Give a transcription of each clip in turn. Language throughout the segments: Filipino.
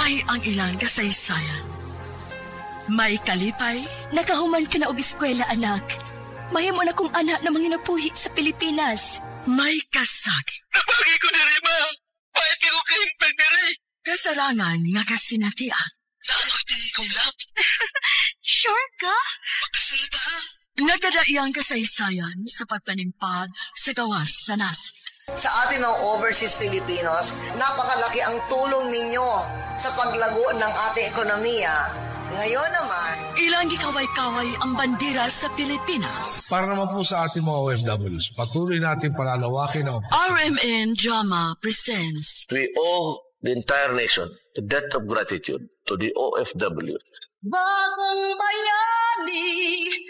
Lahi ang ilang kasaysayan. May kalipay. Nakahuman ka na og eskwela, anak. Mahimo na kong anak na manginabuhi sa Pilipinas. May kasakit. Napagi ko diri, ma. Bakit ko kaimpag diri? Kasarangan nga kasinatian. Lalo'y tingin kong lap. Sure ka? Pagkasalita, ha? Nagkadaiyang kasaysayan sa pagpanimpag sa gawas sa nasib. Sa atin mga overseas Filipinos, napakalaki ang tulong ninyo sa paglago ng ating ekonomiya. Ngayon naman, Ilang gikaway-kaway ang bandera sa Pilipinas. Para naman po sa ating mga OFWs, patuloy natin palalawakin ang RMN Drama presents We owe the entire nation a debt of gratitude to the OFW. Bagong bayani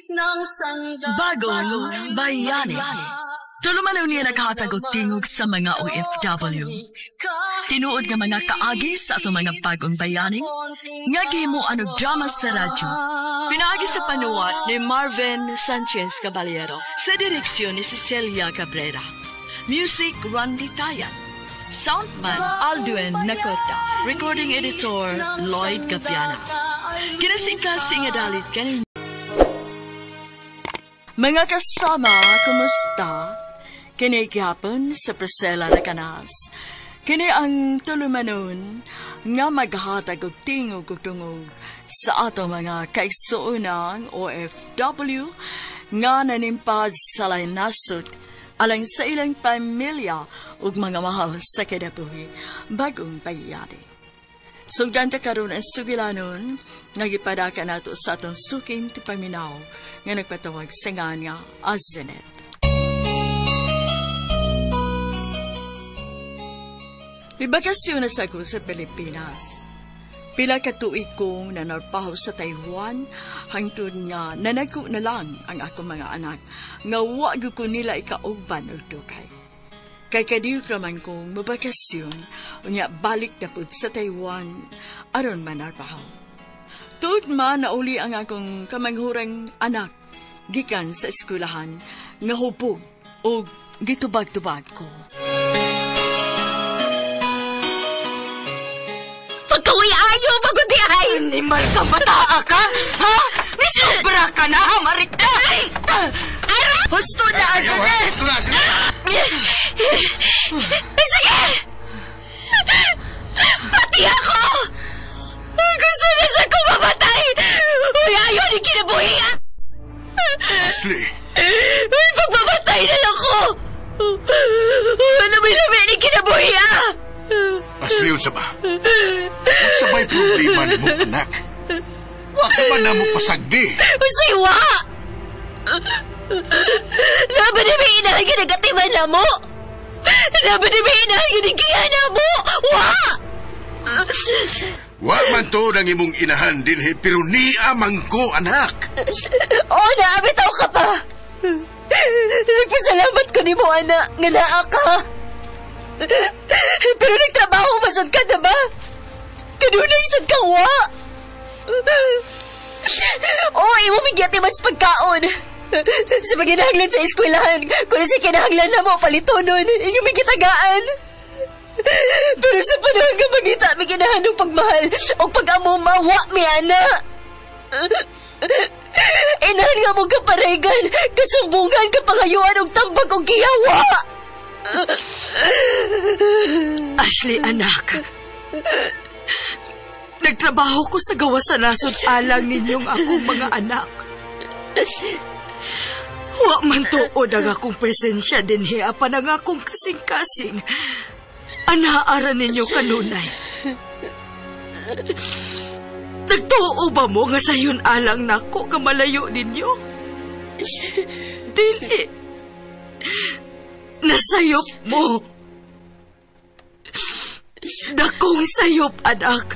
ng sandalan. Bagong Bayani. Tulumanaw niya naghatagog tingog sa mga OFW. Tinuod nga mga kaagi sa ato mga bagong bayani, nga gihimuan og drama sa radyo. Pinaagi sa panuwat ni Marvin Sanchez Caballero, sa direksyon ni Cecilia Cabrera. Music, Randy Tayan. Soundman, Alduen Nakota. Recording editor, Lloyd Gapiana. Kinasing-kasing adalit kanin. Mga kasama, kumusta? Kini gihapon sa Priscilla na kanas. Kini ang tulumanon nga maghatag og tingog ug tungog sa ato mga kaigsuonang OFW nga nanimpad sa lain nasod alang sa ilang pamilya ug mga mahal sa kinabuhi bagong bayani. Sugdan ta karon ang sugilanon nga gipadaka nato sa atong suking tipaminaw nga nagpatawag sa nga Azenet. Ibakasyon na sa ako sa Pilipinas. Pila ka tuig kong nanarpaho sa Taiwan hangtod nga nanago na lang ang akong mga anak nga wag ko nila ikaugban o dugay. Kay kadiyot raman kong mabakasyon unya balik na pud sa Taiwan aron manarpaho. Tuod man na uli ang akong kamanghurang anak gikan sa eskwelahan nga hubog o gitubag-tubag ko. Pagkaway ayaw, magudi ay! Animal ka, mataa ka? Ha? Nisobra ka na, hamarik na! Husto na, Azenet! Gusto na, sila! Sige! Pati ako! Gusto na sa kumamatay! Uy, ayaw ni kinabuhi! Ashley! Uy, pagmamatay na lang ko! Lami-lami ni kinabuhi! Ashley, unsa ba? Unsa ba'y problema ni mong anak? Wa ka man na mo pasagdi. Usiwa! Labi na may inahan ginagatiman na mo! Labi na may inahan ginigihan na mo! Wa! Wa man to nang imong inahan dinhi, pero ni amang ko, anak. Oo, naabitaw ka pa! Nagpasalamat ko ni mo, anak, nga naa ka! Pero nagtrabaho masad ka na ba? Kanunay isad kang wa! Oo, imo migyati man sa pagkaon. Sa paginahanglan sa eskwelahan, kung sa kinahanglan na mo palitonon, inyo may kitagaan. Pero sa panahon ka magita, may kinahanong pagmahal o pag-amuma, wa mi ana. Inahan nga mong kaparegan, kasumbungan ka pangayuan og tambag og giyawa. Ashley, anak. Nagtrabaho ko sa gawa sa nasod alang ninyong akong mga anak. Wa man tuod ang akong presensya din hiapan ang akong kasing-kasing. Anaaran ninyo kanunay. Nagtuo ba mo nga sayon alang nako nga malayo ninyo? Dili. Nasayop mo. Dakong sayop, anak.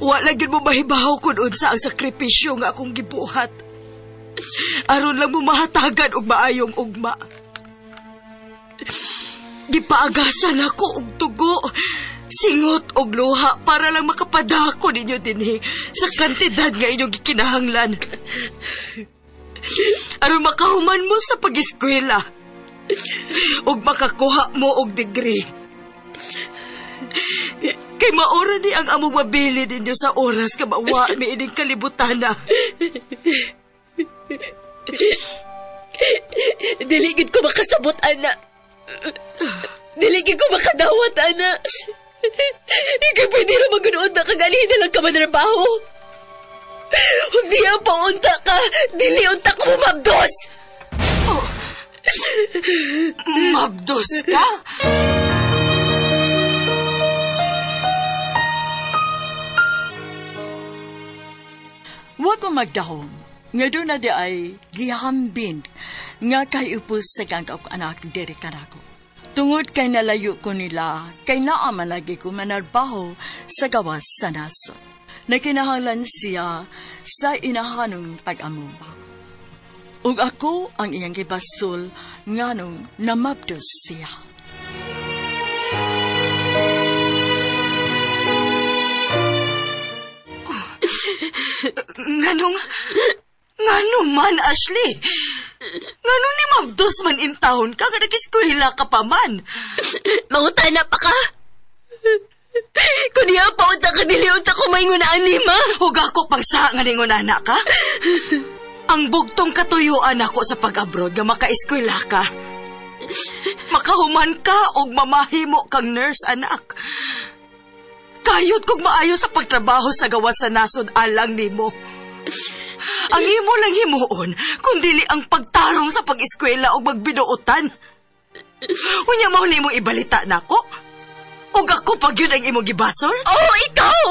Wala gyud mo mahibaw kung unsa ang sakripisyo nga akong gibuhat. Aron lang mo mahatagan og maayong ugma. Gipaagasan ako og tugo, singot og luha para lang makapadako ninyo dinhi sa kantidad nga inyong gikinahanglan. Aron makahuman mo sa pag-eskwela ug makakuha mo og degree. Kay maora ni ang among mabili ninyo sa oras ka mawa mi ining kalibutan na. Diligid ko makasabot, ana. Diligid ko makadawat, ana. Ikaw pwede na magunood na kagalhin na lang ka manrabaho. Huwag niya paunta ka, dili unta ko mo mabdos. Oh. Mabdos ka? Huwag ko magdahom. Nga doon na di ay gihambin nga kay upos sa kang anak diri kanako. Tungod kay nalayo ko nila, kay naaman lagi ko manarbaho sa gawas sa naso. Nakinahanglan siya sa inahanong pag-amumba. Ug ako ang iyang gibasol nganong namabdos siya. Nganong man, Ashley? Nganong ni mabdos man intahon ka, kada kiskwela ka pa man? Mangutana pa ka? Kung niya pa unta ka, dili unta ko maingunaan ni ma. Huwag ako pang sa nga ningunana ka? Ang bugtong katuyuan ako sa pag-abroad nga makaiskwela ka. Makahuman ka o mamahimo kang nurse, anak. Kayod kong maayo sa pagtrabaho sa gawas sa nasod alang nimo. Ang imo lang himuon, kundili ang pagtarong sa pag-eskwela o magbinuotan. Unya mo nimo ibalita nako? Ug ako pag yun ang imo gibasol? Oh, ikaw!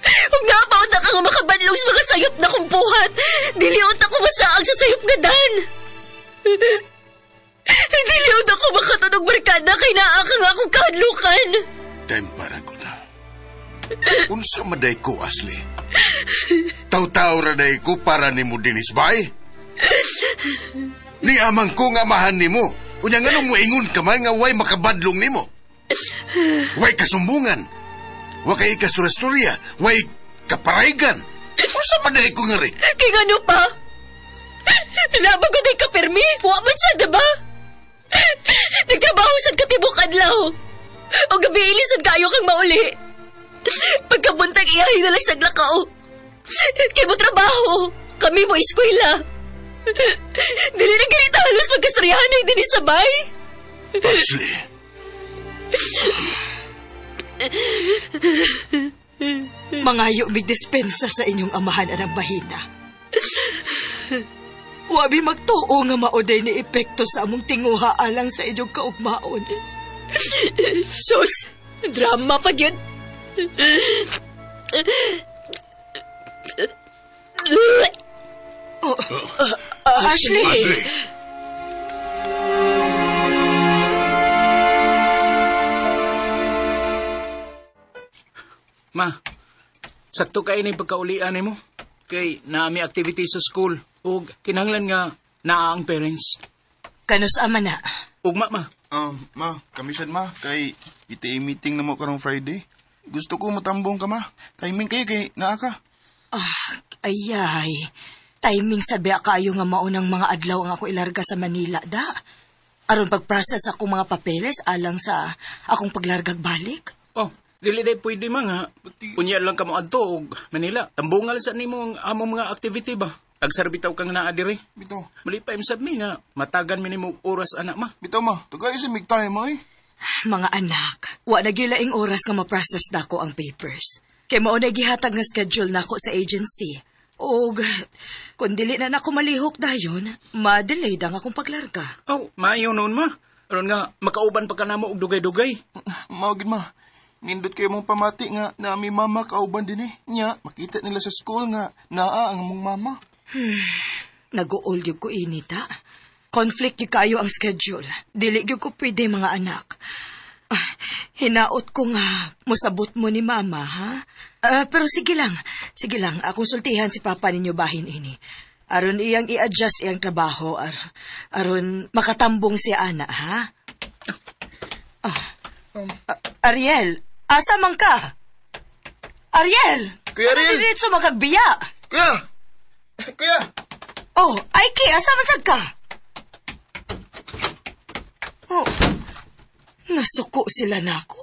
Huwag napaw na ka nga makabadlong sa mga sayop na kumpuhat. Diliot ako masaag sa sayop nga dan. Diliot ako makatunog barkada kay naa ka nga akong kahadlukan. Time para ko na. Unsa maday ko, Ashley? Taw-taw raday ko para ni mo dinis bay? Ni amang ko nga mahan ni mo. Unya nga nung moingon ka man nga way makabadlong ni mo. Way kasumbungan. Way kay kasturasturya. Way kaparaygan. Unsa maday ko nga rin? Kay ano pa? Labag ko day kapirmi. Wa man sa, diba? Nagtrabaho sad katibok adlaw. O gabi ilisad kayo kang mauli. Pagkabuntag iyahin na lang sa glakao. Kaya mo trabaho. Kami mo eskwela. Dili na ganit halos magkastoryahan ay din isabay. Ashley. Mangayo mig dispensa sa inyong amahan anang bahina. Wabi magtuo nga maoday ni epekto sa among tinguha alang sa inyong kaugmaon. Sus, drama pa yun. Ashley! Ashley! Ma, sakto kayo na yung pagkaulian mo. Kay naami activity sa school. O kinahanglan nga naa ang parents. Kanus ama na. Ugma, ma. Ma, kamisan ma, kay iti meeting na mo karong Friday. Gusto ko matambong ka, ma. Timing kayo kay naa ka. Ayay. Timing sabi kayo nga maunang mga adlaw ang ako ilarga sa Manila, da. Aron pag-process akong mga papeles alang sa akong paglargag balik. Oh, dili day pwede nga. Unya lang ka mo adto og Manila. Tambungal sa nimo ang among mga activity ba? Tagsarbitaw kang naa diri. Bitaw. Mali pa imsab mi nga matagan mi nimo oras anak ma. Bitaw, ma. Tagay sa mig time, ay. Mga anak, wa na gilaing oras nga ma-process nako ang papers. Kay mao na gihatag nga schedule nako sa agency. Og kung dili na nako malihok dayon, ma-delay dang akong paglarga. Oh, maayo noon ma. Aron nga makauban pa kanamo og dugay-dugay. Maugid, ma. Nindot kayo mong pamati nga na mi mama kauban din eh. Nya, makita nila sa school nga naa ang mong mama. Nag-uol gyud ko inita. Conflict gyud kayo ang schedule. Dili gyud ko pwede mga anak. Hinaot ko nga musabot mo ni mama, ha? Pero sige lang. Sige lang, akong sultihan si papa ninyo bahin ini. Aron iyang i-adjust iyang trabaho. Aron makatambong si ana, ha? Ariel, asa man ka? Ariel! Kuya Ariel! Ano dito magagbiya? Kuya! Oh, Aiki, asa man sad ka? Oh, Nasuko sila nako.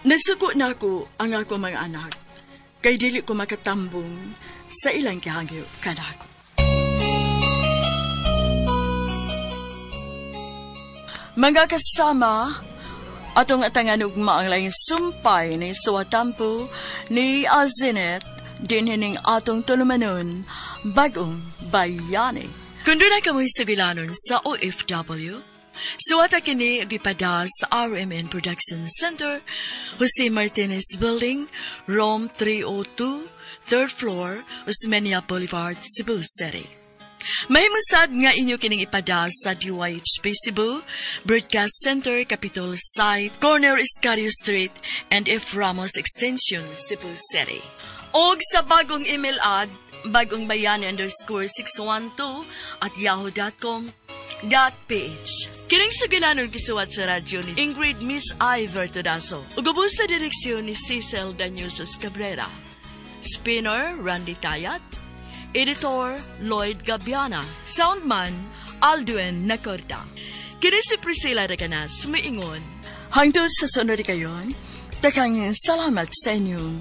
Nasuko na ako ang ako mga anak, kay dili ko makatambong sa ilang kahangyo kanako. Mga kasama, atong atangan ugma ang laing sumpay ni Suwatampo ni Azinet din hining atong tulumanon bagong bayani. Kundo na kamoy sugilanon sa OFW, suwata kini gipada sa RMN Production Center, Jose Martinez Building, Rome 302, 3rd floor, Osmeña Boulevard, Cebu City. Mahimusad nga inyo kining ipada sa DYHP Cebu, Broadcast Center, Capitol Site, Corner Iscario Street, and F. Ramos Extension, Cebu City. Og sa bagong email ad, bagongbayani_612@yahoo.com.ph. Kining sugilanon gisuwat sa radyo ni Ingrid Miss I. Vertodaso. Ugubos sa direksyon ni Cecil Daniusos Cabrera. Spinner, Randy Tayat. Editor, Lloyd Gabiana. Soundman, Alduen Nacorda. Kini si Priscilla Recanas, sumiingon. Hangtod sa sunod kayon, takang salamat sa inyong